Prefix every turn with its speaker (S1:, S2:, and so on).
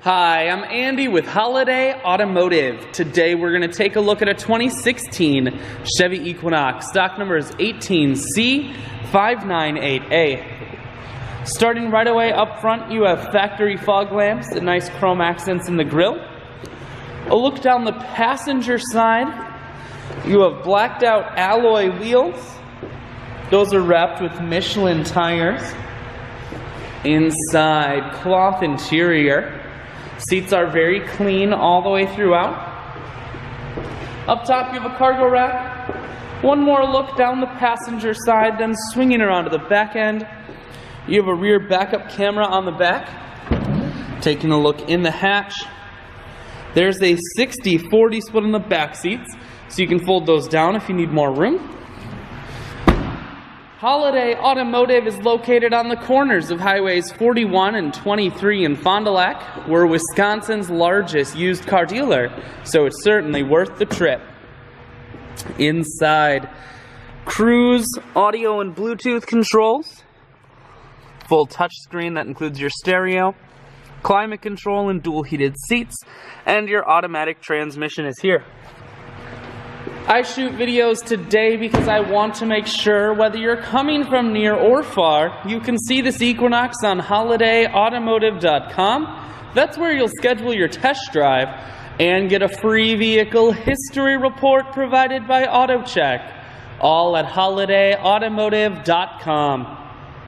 S1: Hi, I'm Andy with Holiday Automotive. Today we're going to take a look at a 2016 Chevy Equinox. Stock number is 18C598A. Starting right away up front, you have factory fog lamps and nice chrome accents in the grille. A look down the passenger side, you have blacked out alloy wheels. Those are wrapped with Michelin tires. Inside, cloth interior. Seats are very clean all the way throughout. Up top you have a cargo rack. One more look down the passenger side, then swinging around to the back end. You have a rear backup camera on the back. Taking a look in the hatch. There's a 60-40 split on the back seats, so you can fold those down if you need more room. Holiday Automotive is located on the corners of Highways 41 and 23 in Fond du Lac. We're Wisconsin's largest used car dealer, so it's certainly worth the trip. Inside, cruise, audio and Bluetooth controls, full touchscreen that includes your stereo, climate control and dual heated seats, and your automatic transmission is here. I shoot videos today because I want to make sure whether you're coming from near or far, you can see this Equinox on holidayautomotive.com. That's where you'll schedule your test drive and get a free vehicle history report provided by AutoCheck, all at holidayautomotive.com.